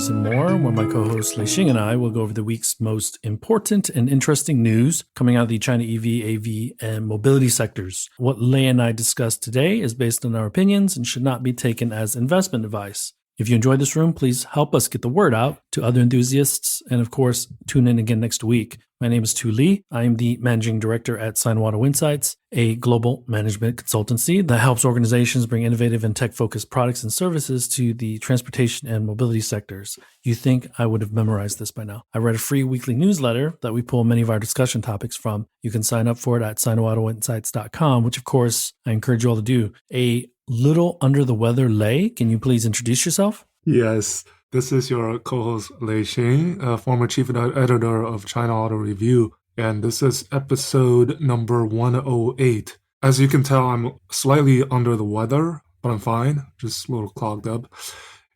these and more, where my co-host Lei Xing and I will go over the week's most important and interesting news coming out of the China EV, AV, and mobility sectors. What Lei and I discussed today is based on our opinions and should not be taken as investment advice. If you enjoyed this room, please help us get the word out to other enthusiasts. And of course, tune in again next week. My name is Tu Li. I am the managing director at Sinoauto Insights, a global management consultancy that helps organizations bring innovative and tech-focused products and services to the transportation and mobility sectors. You think I would have memorized this by now. I write a free weekly newsletter that we pull many of our discussion topics from. You can sign up for it at sinoautoinsights.com, which of course I encourage you all to do. A little under the weather, Lei, can you please introduce yourself? Yes, this is your co-host Lei Xing, former chief editor of China Auto Review, and this is episode number 108. As you can tell, I'm slightly under the weather, but I'm fine, just a little clogged up.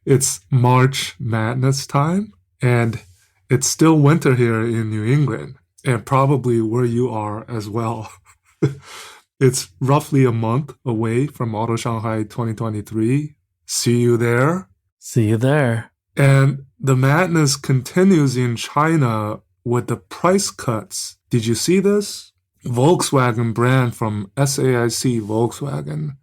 It's March Madness time, and it's still winter here in New England, and probably where you are as well. It's roughly a month away from Auto Shanghai 2023. See you there. See you there. And the madness continues in China with the price cuts. Did you see this? Volkswagen brand from SAIC Volkswagen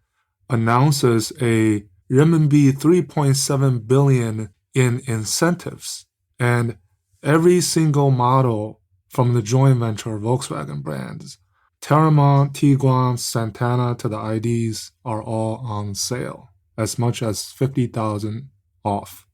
announces a renminbi 3.7 billion in incentives. And every single model from the joint venture Volkswagen brands, CRMA, Tiguan, Santana to the IDs are all on sale, as much as 50,000 off.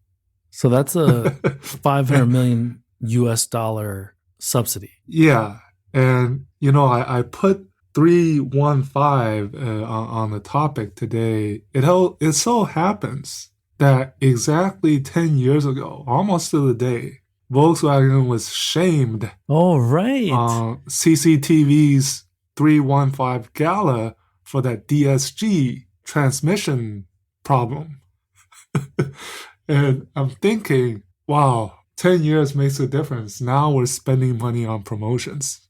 So that's a 500 million US dollar subsidy. Yeah. And, I put 315 on the topic today. It so happens that exactly 10 years ago, almost to the day, Volkswagen was shamed on CCTV's 315 Gala for that DSG transmission problem. And I'm thinking, wow, 10 years makes a difference. Now we're spending money on promotions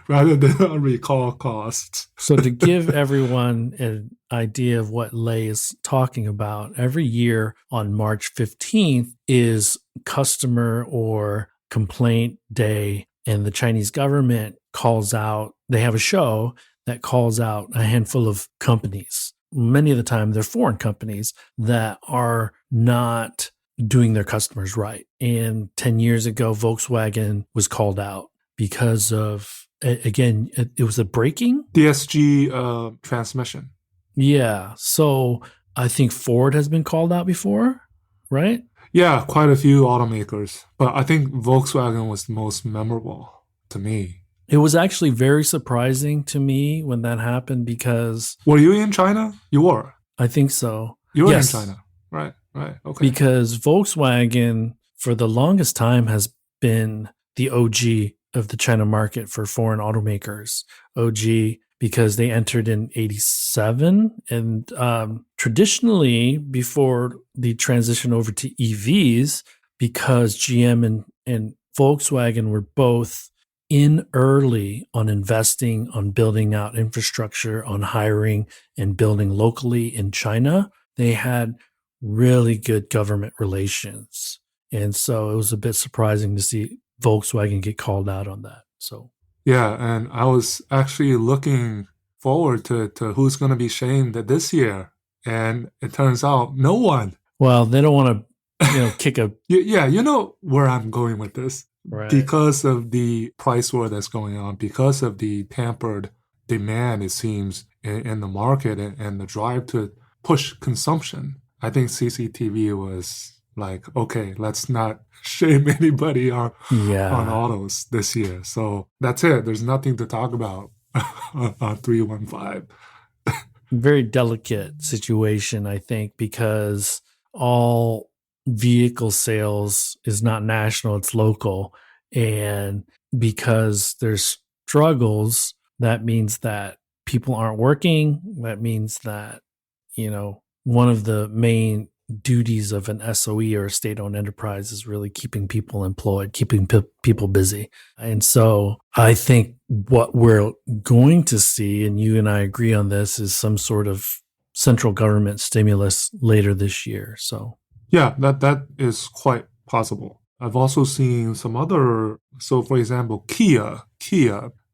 rather than on recall costs. So to give everyone an idea of what Lei is talking about, every year on March 15th is customer or complaint day, and the Chinese government calls out, they have a show that calls out a handful of companies. Many of the time, they're foreign companies that are not doing their customers right. And 10 years ago, Volkswagen was called out because of, again, it was a braking? DSG transmission. Yeah. So I think Ford has been called out before, right? Yeah, quite a few automakers. But I think Volkswagen was the most memorable to me. It was actually very surprising to me when that happened because... Were you in China? You were? I think so. You were in China. Right. Okay. Because Volkswagen, for the longest time, has been the OG of the China market for foreign automakers. OG because they entered in 87. And traditionally, before the transition over to EVs, because GM and Volkswagen were both in early on investing, on building out infrastructure, on hiring and building locally in China, they had really good government relations. And so it was a bit surprising to see Volkswagen get called out on that. So yeah, and I was actually looking forward to who's going to be shamed this year. And it turns out no one. Well, they don't want to kick a... Yeah, you know where I'm going with this. Right. Because of the price war that's going on, because of the tampered demand, it seems, in the market and the drive to push consumption, I think CCTV was like, okay, let's not shame anybody on autos this year. So that's it. There's nothing to talk about on 315. Very delicate situation, I think, because all vehicle sales is not national, it's local. And because there's struggles, that means that people aren't working. That means that, one of the main duties of an SOE or a state-owned enterprise is really keeping people employed, keeping people busy. And so I think what we're going to see, and you and I agree on this, is some sort of central government stimulus later this year. So yeah, that is quite possible. I've also seen some other, so for example, Kia,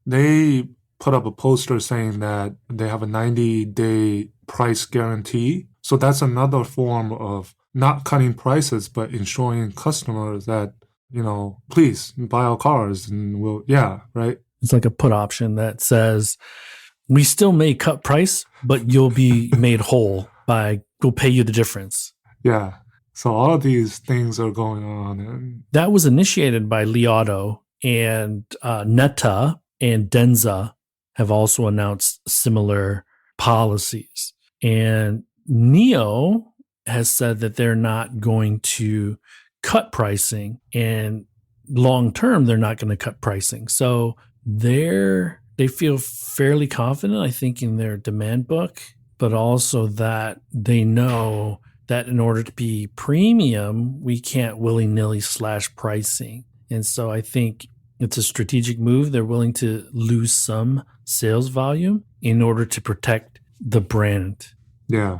they put up a poster saying that they have a 90-day price guarantee. So that's another form of not cutting prices, but ensuring customers that, please buy our cars and right? It's like a put option that says, we still may cut price, but you'll be made whole we'll pay you the difference. Yeah. So all of these things are going on. And that was initiated by Li Auto, and Neta and Denza have also announced similar policies. And NIO has said that they're not going to cut pricing, and long term, they're not going to cut pricing. So they feel fairly confident, I think, in their demand book, but also that they know that in order to be premium, we can't willy-nilly slash pricing. And so I think it's a strategic move. They're willing to lose some sales volume in order to protect the brand. Yeah.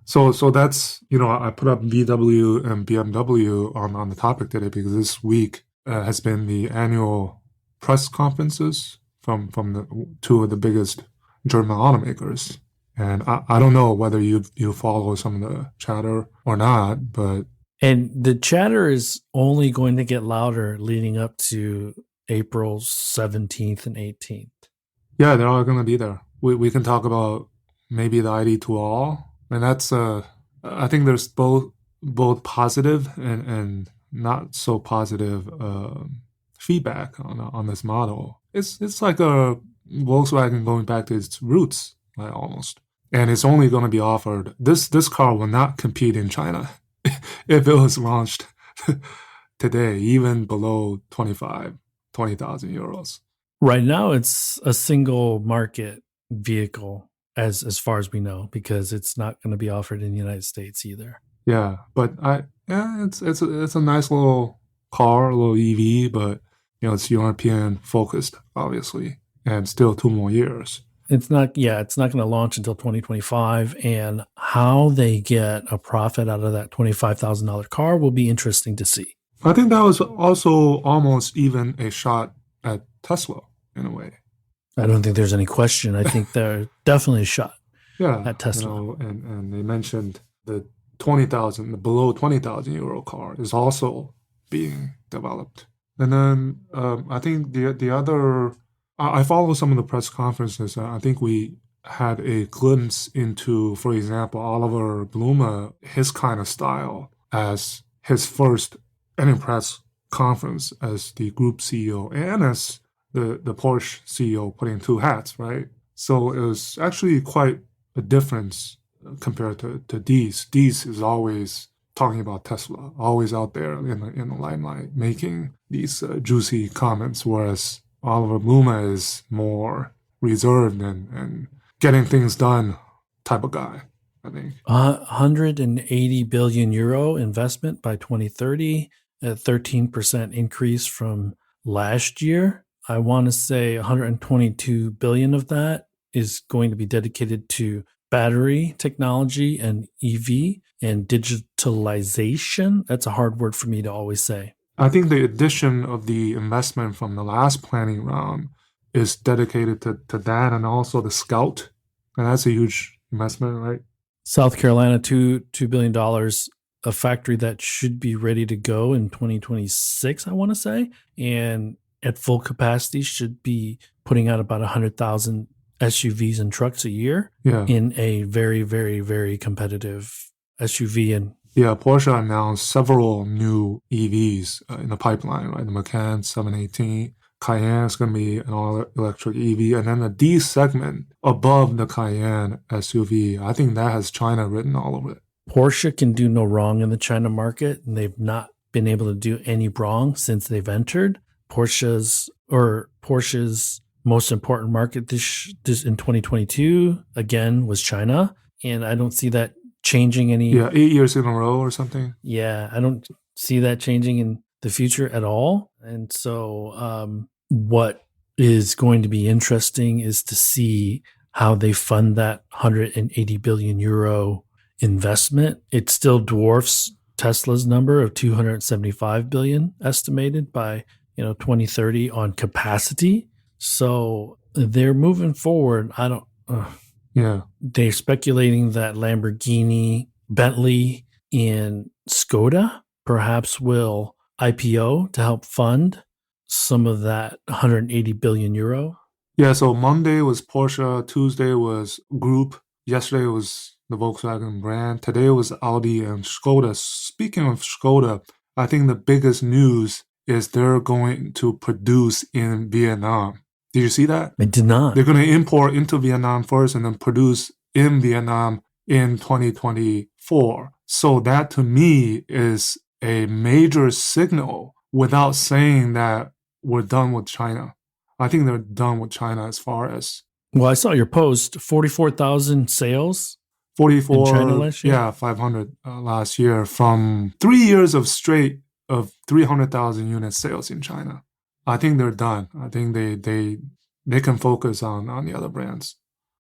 So that's, I put up VW and BMW on the topic today because this week has been the annual press conferences from the two of the biggest German automakers. And I don't know whether you follow some of the chatter or not, but... And the chatter is only going to get louder leading up to April 17th and 18th. Yeah, they're all going to be there. We can talk about maybe the ID2All. And that's, I think there's both positive and not so positive feedback on this model. It's like a Volkswagen going back to its roots, like almost. And it's only going to be offered. This car will not compete in China if it was launched today, even below 20,000 euros. Right now, it's a single market vehicle, as far as we know, because it's not going to be offered in the United States either. Yeah, but it's a nice little car, a little EV, but it's European focused, obviously, and still 2 more years. It's not going to launch until 2025, and how they get a profit out of that $25,000 car will be interesting to see. I think that was also almost even a shot at Tesla in a way. I don't think there's any question. I think they're definitely a shot at Tesla. And they mentioned the below 20,000 euro car is also being developed. And then I think the other... I follow some of the press conferences. I think we had a glimpse into, for example, Oliver Blume, his kind of style as his first press conference as the group CEO and as the Porsche CEO, putting 2 hats, right? So it was actually quite a difference compared to Diess. Diess is always talking about Tesla, always out there in the limelight, making these juicy comments, whereas Oliver Blume is more reserved and getting things done type of guy, I think. 180 billion euro investment by 2030, a 13% increase from last year. I want to say 122 billion of that is going to be dedicated to battery technology and EV and digitalization. That's a hard word for me to always say. I think the addition of the investment from the last planning round is dedicated to that and also the Scout. And that's a huge investment, right? South Carolina, $2 billion, a factory that should be ready to go in 2026, I want to say. And at full capacity should be putting out about 100,000 SUVs and trucks a year in a very, very, very competitive SUV and Porsche announced several new EVs in the pipeline, right? The Macan 718, Cayenne is going to be an all-electric EV, and then the D segment above the Cayenne SUV, I think that has China written all over it. Porsche can do no wrong in the China market, and they've not been able to do any wrong since they've entered. Porsche's most important market this in 2022, again, was China, and I don't see that changing any. 8 years in a row or something. Yeah, I don't see that changing in the future at all. And so what is going to be interesting is to see how they fund that 180 billion euro investment. It still dwarfs Tesla's number of 275 billion estimated by 2030 on capacity. So they're moving forward. I don't. Yeah. They're speculating that Lamborghini, Bentley, and Skoda perhaps will IPO to help fund some of that 180 billion euro. Yeah, so Monday was Porsche, Tuesday was Group, yesterday was the Volkswagen brand, today was Audi and Skoda. Speaking of Skoda, I think the biggest news is they're going to produce in Vietnam. Did you see that? I did not. They're going to import into Vietnam first and then produce in Vietnam in 2024. So that to me is a major signal without saying that we're done with China. I think they're done with China as far as. Well, I saw your post, 44,000 sales 44, in China last year. Yeah, 500 last year from 3 years of straight of 300,000 unit sales in China. I think they're done. I think they can focus on the other brands.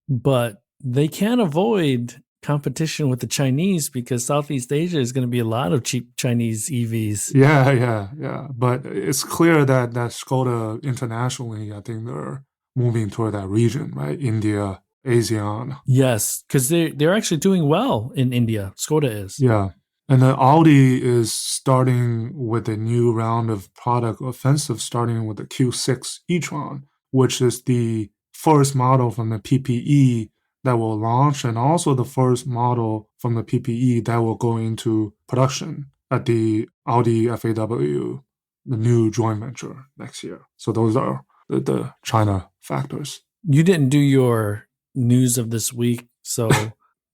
But they can't avoid competition with the Chinese because Southeast Asia is going to be a lot of cheap Chinese EVs. Yeah. But it's clear that Skoda internationally, I think they're moving toward that region, right? India, ASEAN. Yes, because they're actually doing well in India. Skoda is. Yeah. And then Audi is starting with a new round of product offensive, starting with the Q6 e-tron, which is the first model from the PPE that will launch and also the first model from the PPE that will go into production at the Audi FAW, the new joint venture next year. So those are the China factors. You didn't do your news of this week, so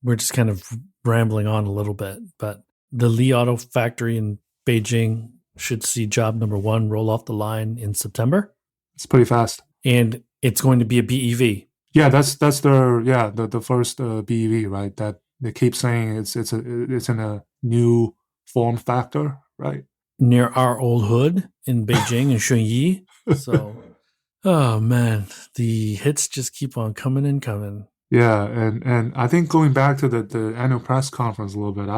we're just kind of rambling on a little bit. But the Li Auto factory in Beijing should see job number 1 roll off the line in September. It's pretty fast. And it's going to be a BEV. Yeah, that's the first BEV, right? That they keep saying it's in a new form factor, right? Near our old hood in Beijing and Shunyi. So, oh man, the hits just keep on coming and coming. Yeah, and I think going back to the annual press conference a little bit,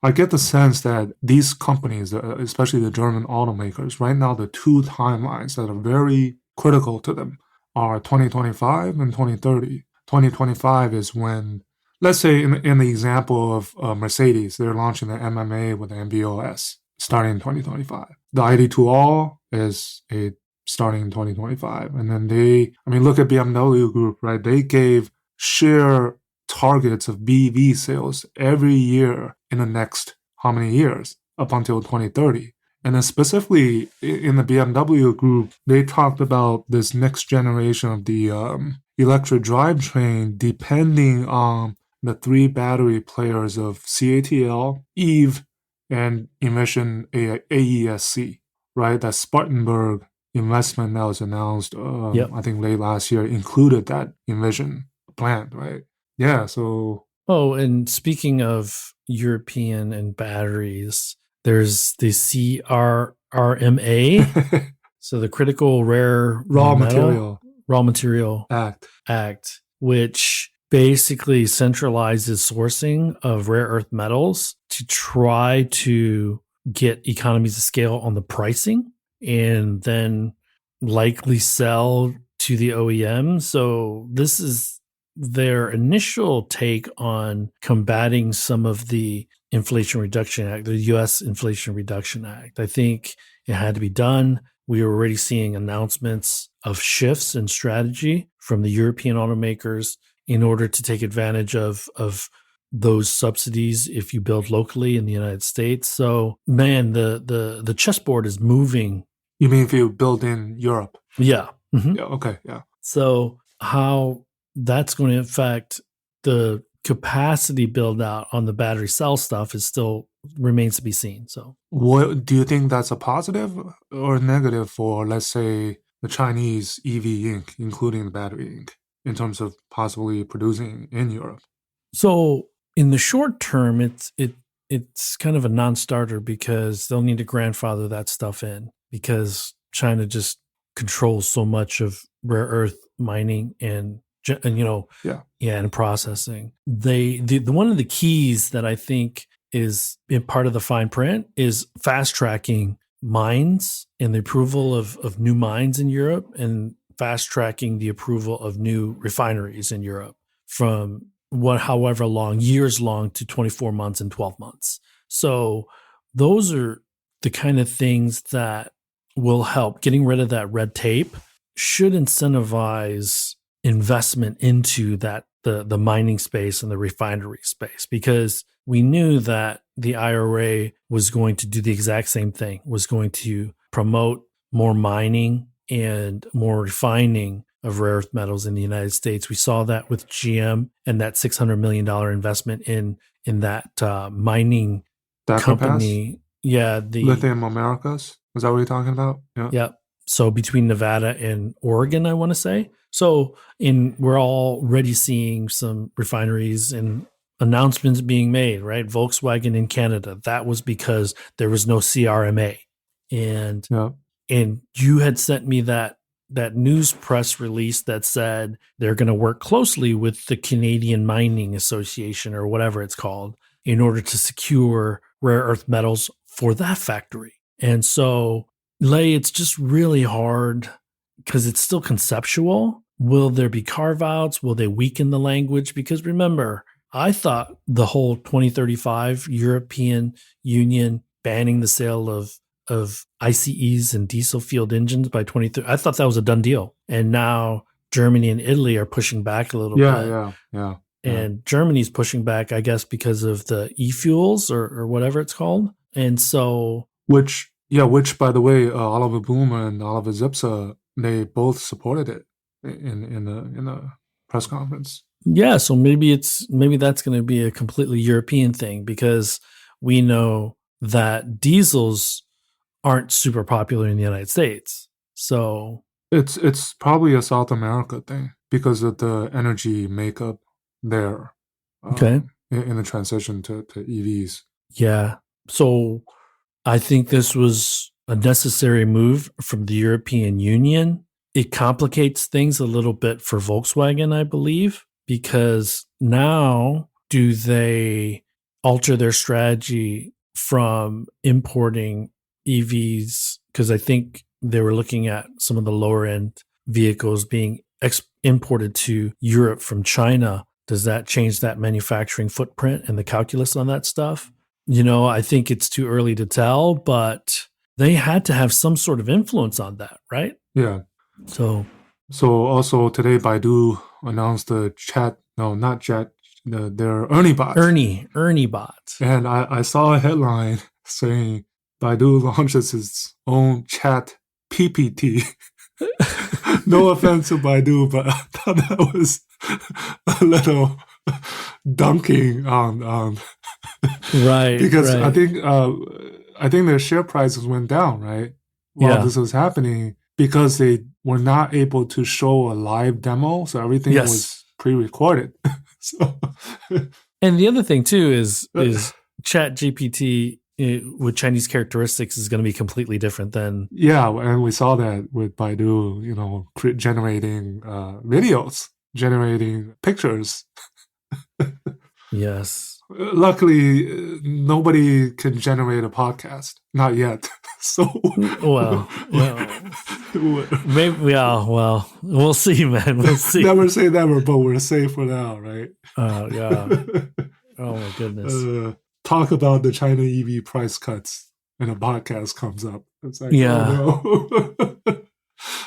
I get the sense that these companies, especially the German automakers, right now the two timelines that are very critical to them are 2025 and 2030. 2025 is when, let's say in the example of Mercedes, they're launching the MMA with the MB.OS starting in 2025. The ID2All is starting in 2025. And then look at BMW Group, right? They gave share targets of BEV sales every year in the next how many years up until 2030. And then specifically in the BMW Group, they talked about this next generation of the electric drivetrain depending on the 3 battery players of CATL, EVE, and emission AESC, right? That Spartanburg investment that was announced, I think late last year, included that Envision plant, right? Yeah, so... Oh, and speaking of European and batteries, there's the CRMA, so the Critical Rare Raw Material Act, which basically centralizes sourcing of rare earth metals to try to get economies of scale on the pricing and then likely sell to the OEM. So this is their initial take on combating some of the Inflation Reduction Act, the U.S. Inflation Reduction Act. I think it had to be done. We are already seeing announcements of shifts in strategy from the European automakers in order to take advantage of those subsidies if you build locally in the United States. So, man, the chessboard is moving. You mean if you build in Europe? Yeah. Mm-hmm. Yeah. Okay. Yeah. So how that's going to affect the capacity build out on the battery cell stuff is still remains to be seen. So what do you think that's a positive or negative for, let's say, the Chinese EV Inc., including the battery Inc., in terms of possibly producing in Europe? So in the short term, it's kind of a non-starter because they'll need to grandfather that stuff in because China just controls so much of rare earth mining and and processing. The one of the keys that I think is in part of the fine print is fast tracking mines and the approval of new mines in Europe and fast tracking the approval of new refineries in Europe from however long, years long to 24 months and 12 months. So those are the kind of things that will help. Getting rid of that red tape should incentivize investment into the mining space and the refinery space, because we knew that the IRA was going to do the exact same thing, was going to promote more mining and more refining of rare earth metals in the United States. We saw that with GM and that $600 million investment in that mining company. Pass? Yeah, Lithium Americas. Is that what you're talking about? Yeah. Yeah. So between Nevada and Oregon, I want to say. So we're already seeing some refineries and announcements being made, right? Volkswagen in Canada. That was because there was no CRMA. And you had sent me that news press release that said they're going to work closely with the Canadian Mining Association or whatever it's called in order to secure rare earth metals for that factory. And so, Lei, it's just really hard because it's still conceptual. Will there be carve-outs? Will they weaken the language? Because remember, I thought the whole 2035 European Union banning the sale of ICEs and diesel fueled engines by 2030, I thought that was a done deal. And now Germany and Italy are pushing back a little bit. Yeah. And Germany's pushing back, I guess, because of the e-fuels or whatever it's called. And so... Which, by the way, Oliver Blumer and Oliver Zipse, they both supported it in the press conference. Yeah, so maybe that's going to be a completely European thing, because we know that diesels aren't super popular in the United States. So it's probably a South America thing because of the energy makeup there. Okay. In the transition to EVs. Yeah. So I think this was a necessary move from the European Union. It complicates things a little bit for Volkswagen, I believe, because now do they alter their strategy from importing EVs? Because I think they were looking at some of the lower end vehicles being imported to Europe from China. Does that change that manufacturing footprint and the calculus on that stuff? I think it's too early to tell, but they had to have some sort of influence on that, right? Yeah. So also today, Baidu announced their Ernie bot. Ernie bot. And I saw a headline saying Baidu launches its own chat PPT. No offense to Baidu, but I thought that was a little dunking on right, because right. I think their share prices went down, right? While this was happening, because they were not able to show a live demo, so everything was pre-recorded. And the other thing too is Chat GPT with Chinese characteristics is going to be completely different than... Yeah, and we saw that with Baidu, generating videos, generating pictures. Yes. Luckily, nobody can generate a podcast. Not yet. So... Well, maybe, we'll see, man. We'll see. Never say never, but we're safe for now, right? Yeah. Oh, my goodness. Talk about the China EV price cuts and a podcast comes up. It's like, yeah. Oh, no.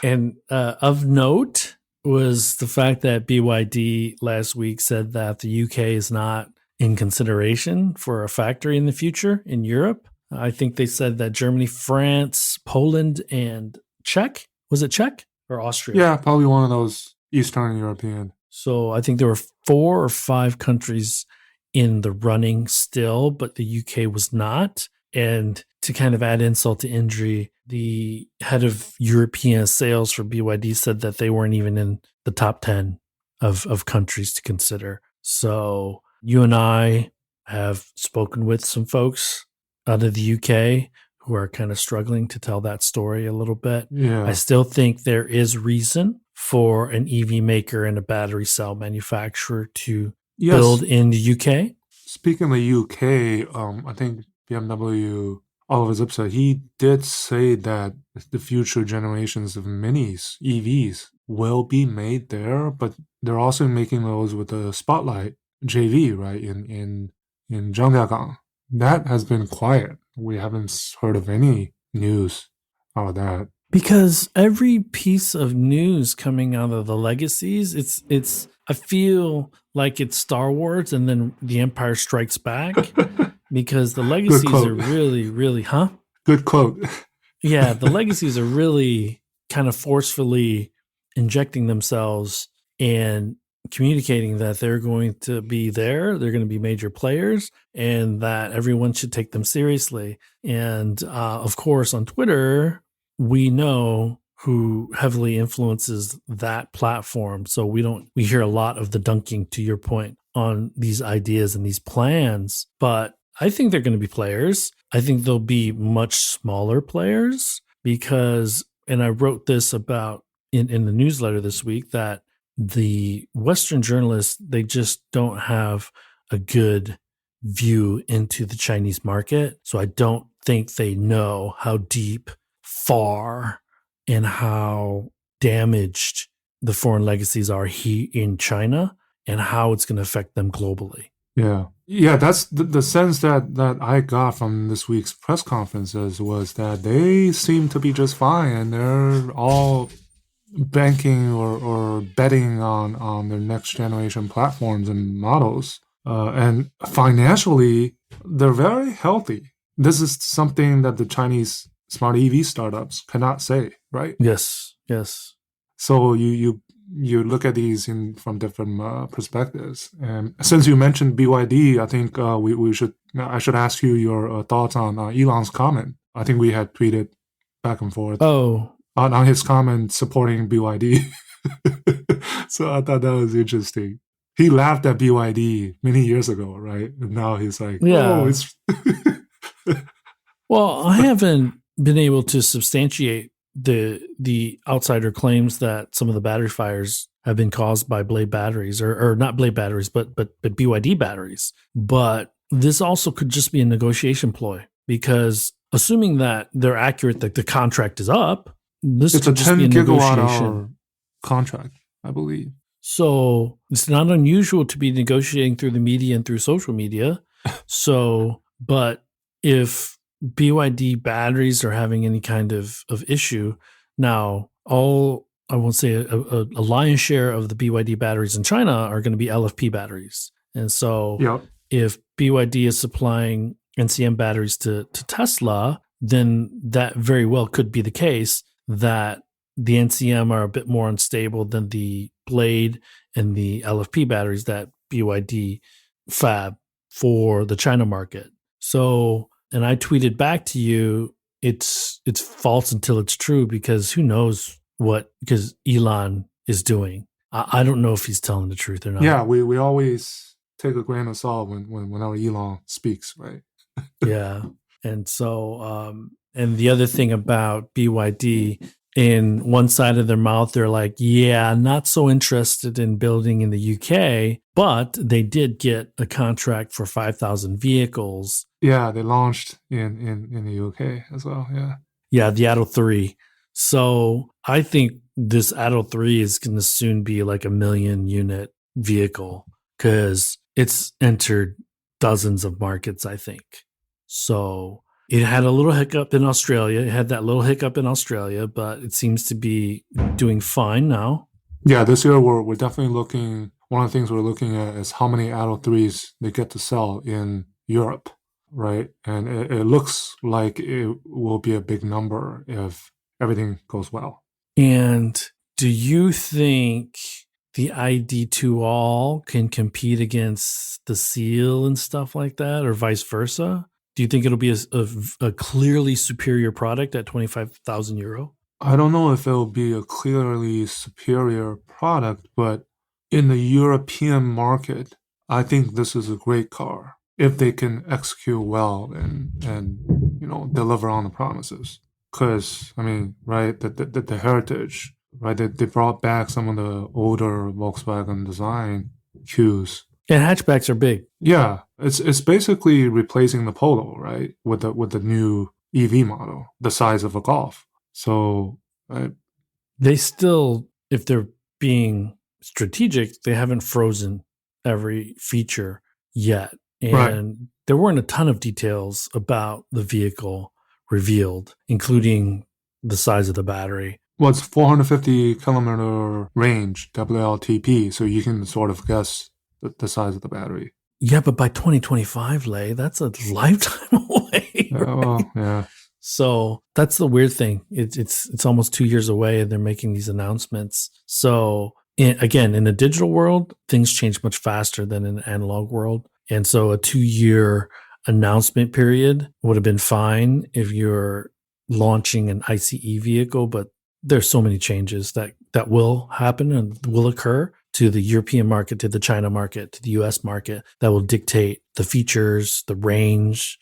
And of note was the fact that BYD last week said that the UK is not in consideration for a factory in the future in Europe. I think they said that Germany, France, Poland, and Czech. Was it Czech or Austria? Yeah, probably one of those Eastern European. So I think there were 4 or 5 countries in the running still, but the UK was not. And to kind of add insult to injury, the head of European sales for BYD said that they weren't even in the top 10 of countries to consider. So you and I have spoken with some folks out of the UK who are kind of struggling to tell that story a little bit. Yeah. I still think there is reason for an EV maker and a battery cell manufacturer to build in the UK. speaking of the UK, I think BMW, Oliver Zipse, he did say that the future generations of minis, EVs, will be made there, but they're also making those with the Spotlight JV, right, in Zhangjiagang. That has been quiet. We haven't heard of any news out of that. Because every piece of news coming out of the legacies, it's I feel like it's Star Wars and then the Empire Strikes Back, because the Good legacies are quote. really, Good quote. yeah, the legacies are really kind of forcefully injecting themselves and communicating that they're going to be there, they're going to be major players, and that everyone should take them seriously. And of course, on Twitter, we know who heavily influences that platform. So we hear a lot of the dunking, to your point, on these ideas and these plans. But I think they're going to be players. I think they'll be much smaller players because, and I wrote this about in the newsletter this week, that the Western journalists, they just don't have a good view into the Chinese market. So I don't think they know how deep, far, and how damaged the foreign legacies are in China and how it's going to affect them globally. Yeah. Yeah, that's the sense that I got from this week's press conferences was that they seem to be just fine and they're all banking or betting on their next generation platforms and models. And financially, they're very healthy. This is something that the Chinese smart EV startups cannot say, right? Yes, yes. So you look at these from different perspectives. And since you mentioned BYD, I think I should ask you your thoughts on Elon's comment. I think we had tweeted back and forth on his comment supporting BYD. So I thought that was interesting. He laughed at BYD many years ago, right? And now he's like, yeah. oh, it's. Well, I haven't been able to substantiate the outsider claims that some of the battery fires have been caused by Blade batteries, or not Blade batteries, but BYD batteries. But this also could just be a negotiation ploy, because assuming that they're accurate, that the contract is up, it's a 10 gigawatt hour contract, I believe. So it's not unusual to be negotiating through the media and through social media. So, but if BYD batteries are having any kind of issue, now I won't say a lion's share of the BYD batteries in China are going to be LFP batteries. And so if BYD is supplying NCM batteries to Tesla, then that very well could be the case, that the NCM are a bit more unstable than the Blade and the LFP batteries that BYD fab for the China market. So, and I tweeted back to you, it's false until it's true, because who knows because Elon is doing. I don't know if he's telling the truth or not. Yeah, we always take a grain of salt whenever Elon speaks, right? Yeah. And so, and the other thing about BYD, in one side of their mouth, they're like, yeah, not so interested in building in the UK, but they did get a contract for 5,000 vehicles. Yeah, they launched in the UK as well, yeah. Yeah, the Atto 3. So I think this Atto 3 is going to soon be like 1 million unit vehicle, because it's entered dozens of markets, I think. So it had a little hiccup in Australia. It had that little hiccup in Australia, but it seems to be doing fine now. Yeah, this year we're definitely looking. One of the things we're looking at is how many Atto 3s they get to sell in Europe, right? And it looks like it will be a big number if everything goes well. And do you think the ID2 All can compete against the Seal and stuff like that, or vice versa? Do you think it'll be a clearly superior product at 25,000 euro? I don't know if it'll be a clearly superior product, but in the European market, I think this is a great car if they can execute well and deliver on the promises. Because I mean, right, the heritage, right? They brought back some of the older Volkswagen design cues. And hatchbacks are big. Yeah, it's basically replacing the Polo, right? With the new EV model, the size of a Golf. So They still, if they're being strategic, they haven't frozen every feature yet. right. And there weren't a ton of details about the vehicle revealed, including the size of the battery. Well, it's 450 kilometer range, WLTP, so you can sort of guess the size of the battery. Yeah, but by 2025, Lay, that's a lifetime away. Right? Well, yeah. So that's the weird thing. It's almost 2 years away, and they're making these announcements. So again, in the digital world, things change much faster than in the analog world, and so a 2 year announcement period would have been fine if you're launching an ICE vehicle. But there's so many changes that will happen and will occur to the European market, to the China market, to the US market that will dictate the features, the range,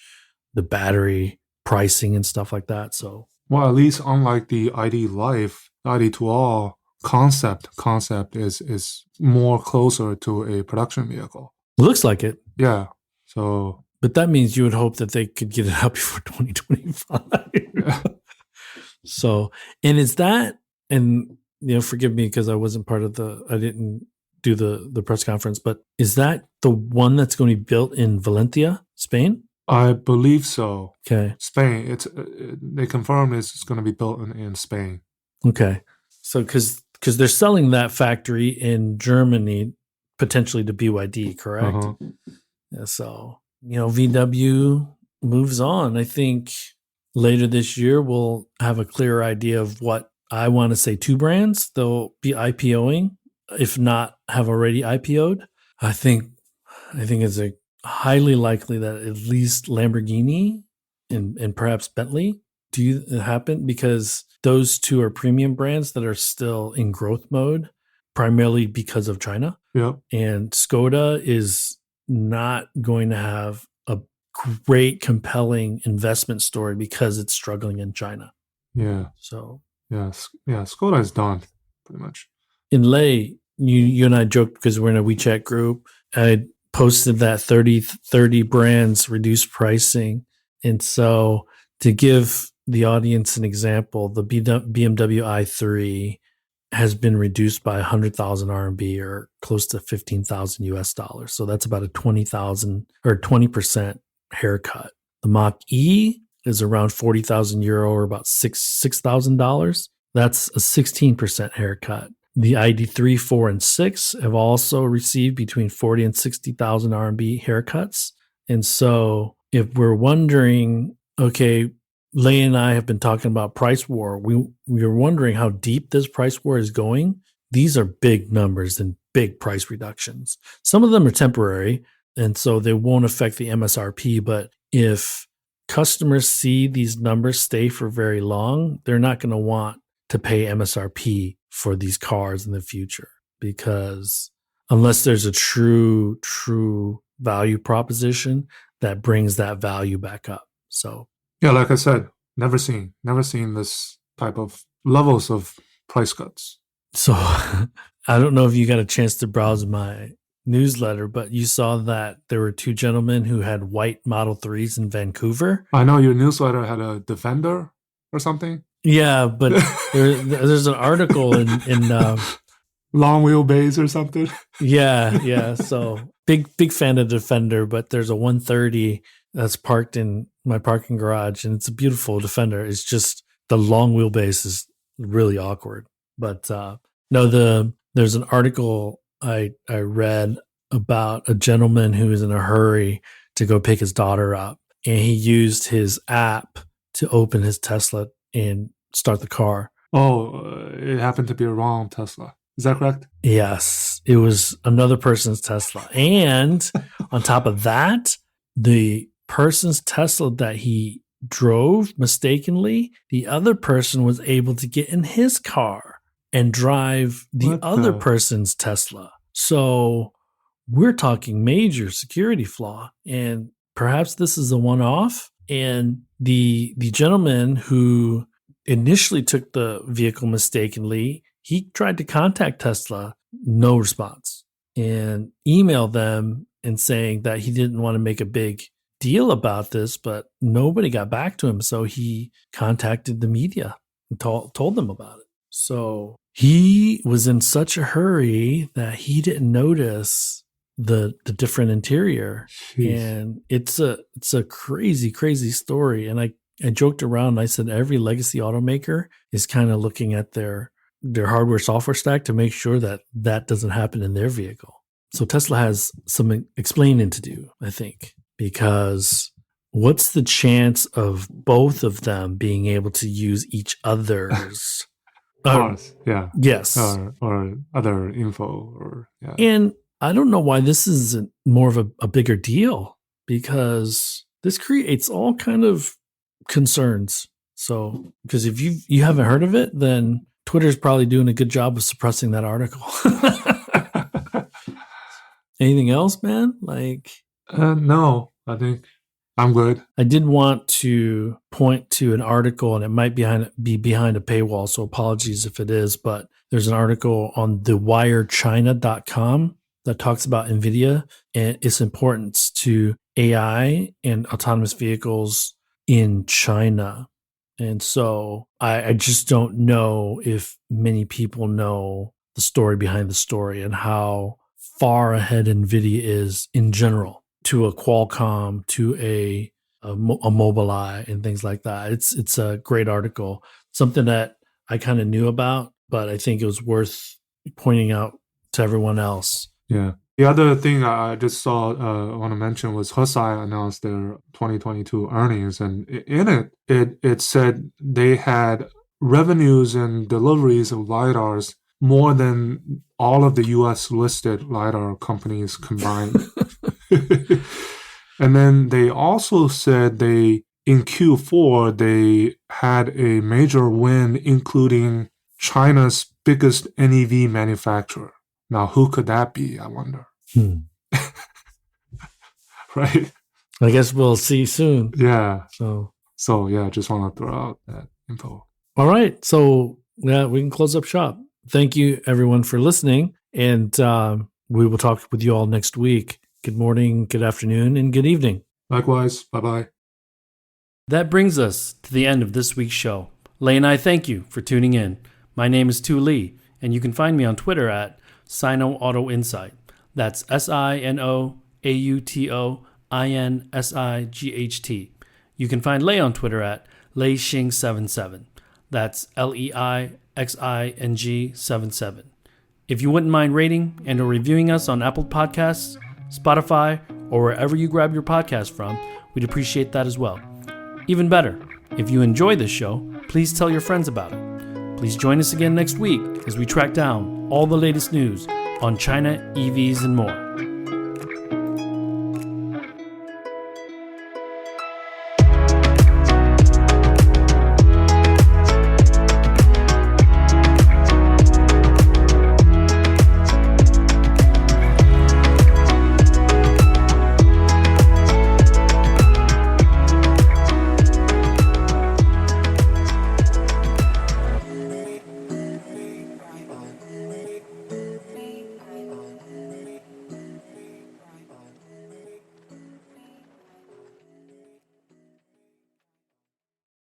the battery pricing and stuff like that. So, Well, at least unlike the ID Life, ID to all concept is more closer to a production vehicle. it looks like it. Yeah. So, But that means you would hope that they could get it out before 2025. yeah. So, and is that, and forgive me because I wasn't part of I didn't do the press conference, but is that the one that's going to be built in Valencia, Spain? I believe so. Okay. Spain. They confirmed it's going to be built in Spain. Okay. So, because they're selling that factory in Germany potentially to BYD, correct? Uh-huh. Yeah, so, VW moves on. I think later this year, we'll have a clearer idea of what I want to say 2 brands they'll be IPOing, if not have already IPO'd. I think it's highly likely that at least Lamborghini and perhaps Bentley do happen, because those 2 are premium brands that are still in growth mode, primarily because of China. Yep. And Skoda is not going to have a great, compelling investment story because it's struggling in China. Yeah. So, yeah, Skoda is done, pretty much. In Lay, you and I joked because we're in a WeChat group. I posted that 30 brands reduced pricing. And so to give the audience an example, the BMW i3 has been reduced by 100,000 RMB, or close to 15,000 US dollars. So that's about a 20,000 or 20% haircut. The Mach E is around 40,000 euro, or about $6,000. That's a 16% haircut. The ID3, 4, and 6 have also received between 40 and 60,000 RMB haircuts. And so if we're wondering, okay, Lei and I have been talking about price war. We are wondering how deep this price war is going. These are big numbers and big price reductions. Some of them are temporary, and so they won't affect the MSRP. But if customers see these numbers stay for very long, they're not going to want to pay MSRP for these cars in the future, because unless there's a true value proposition that brings that value back up. So, yeah, like I said, never seen this type of levels of price cuts. So I don't know if you got a chance to browse my newsletter, but you saw that there were 2 gentlemen who had white Model 3s in Vancouver. I know your newsletter had a Defender or something. Yeah, but there's an article in long wheelbase or something. Yeah. So big fan of Defender, but there's a 130 that's parked in my parking garage, and it's a beautiful Defender. It's just the long wheelbase is really awkward. But no, there's an article I read about a gentleman who was in a hurry to go pick his daughter up, and he used his app to open his Tesla and start the car. Oh, it happened to be a wrong Tesla. Is that correct? Yes, it was another person's Tesla. And on top of that, the person's Tesla that he drove mistakenly, the other person was able to get in his car and drive the other person's Tesla. So we're talking major security flaw, and perhaps this is a one-off. And the gentleman who initially took the vehicle mistakenly, he tried to contact Tesla, no response. and emailed them and saying that he didn't want to make a big deal about this, but nobody got back to him. So he contacted the media and told them about it. So he was in such a hurry that he didn't notice the different interior. Jeez. And it's a crazy, crazy story. And I joked around and I said every legacy automaker is kind of looking at their hardware software stack to make sure that doesn't happen in their vehicle. So Tesla has some explaining to do, I think, because what's the chance of both of them being able to use each other's cars? Yeah. Yes. Or other info. Or yeah. And I don't know why this isn't more of a bigger deal, because this creates all kind of concerns. So, because if you haven't heard of it, then Twitter's probably doing a good job of suppressing that article. Anything else, man? No, I think I'm good. I did want to point to an article, and it might be behind a paywall, so apologies if it is, but there's an article on thewiredchina.com that talks about NVIDIA and its importance to AI and autonomous vehicles in China. And so I just don't know if many people know the story behind the story and how far ahead NVIDIA is in general to a Qualcomm, to a Mobileye and things like that. It's a great article, something that I kind of knew about, but I think it was worth pointing out to everyone else. Yeah. The other thing I just saw, I want to mention, was Hesai announced their 2022 earnings, and in it said they had revenues and deliveries of LiDARs more than all of the U.S. listed LiDAR companies combined. And then they also said in Q4, they had a major win, including China's biggest NEV manufacturer. Now, who could that be, I wonder? Right? I guess we'll see soon. Yeah. So yeah, just want to throw out that info. All right. So yeah, we can close up shop. Thank you, everyone, for listening. And we will talk with you all next week. Good morning, good afternoon, and good evening. Likewise. Bye-bye. That brings us to the end of this week's show. Lei and I thank you for tuning in. My name is Tu Lee, and you can find me on Twitter at Sino Auto Insight. That's SinoAutoInsight. You can find Lei on Twitter at LeiXing77. That's LEIXING77. If you wouldn't mind rating and or reviewing us on Apple Podcasts, Spotify, or wherever you grab your podcast from, we'd appreciate that as well. Even better, if you enjoy this show, please tell your friends about it. Please join us again next week as we track down all the latest news on China, EVs, and more.